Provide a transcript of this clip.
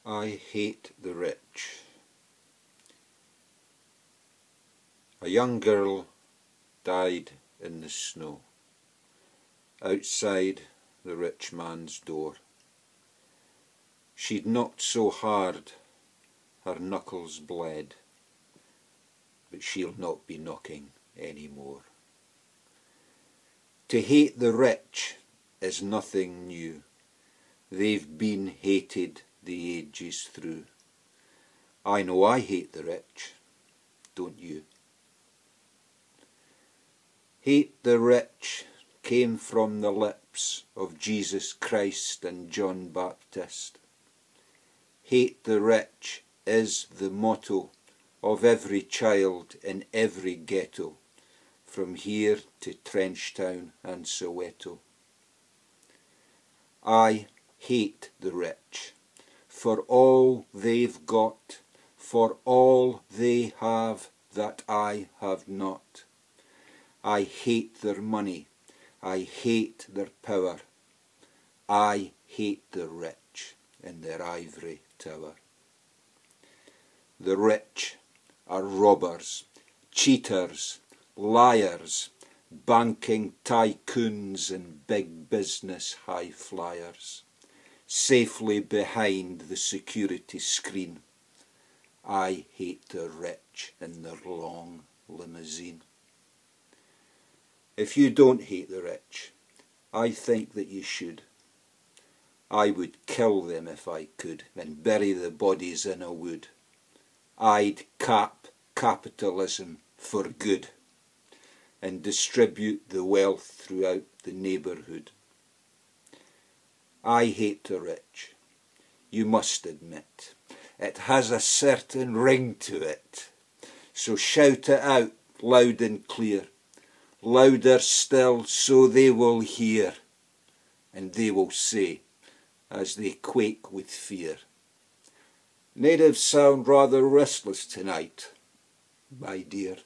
I hate the rich. A young girl died in the snow, outside the rich man's door. She'd knocked so hard her knuckles bled, but she'll not be knocking any more. To hate the rich is nothing new. They've been hated the ages through. I know I hate the rich, don't you? Hate the rich came from the lips of Jesus Christ and John Baptist. Hate the rich is the motto of every child in every ghetto, from here to Trenchtown and Soweto. I hate the rich for all they've got, for all they have that I have not. I hate their money, I hate their power, I hate the rich in their ivory tower. The rich are robbers, cheaters, liars, banking tycoons and big business high flyers, safely behind the security screen. I hate the rich in their long limousine. If you don't hate the rich, I think that you should. I would kill them if I could and bury the bodies in a wood. I'd cap capitalism for good and distribute the wealth throughout the neighbourhood. I hate the rich, you must admit. It has a certain ring to it. So shout it out loud and clear, louder still so they will hear, and they will say, as they quake with fear, "Natives sound rather restless tonight, my dear."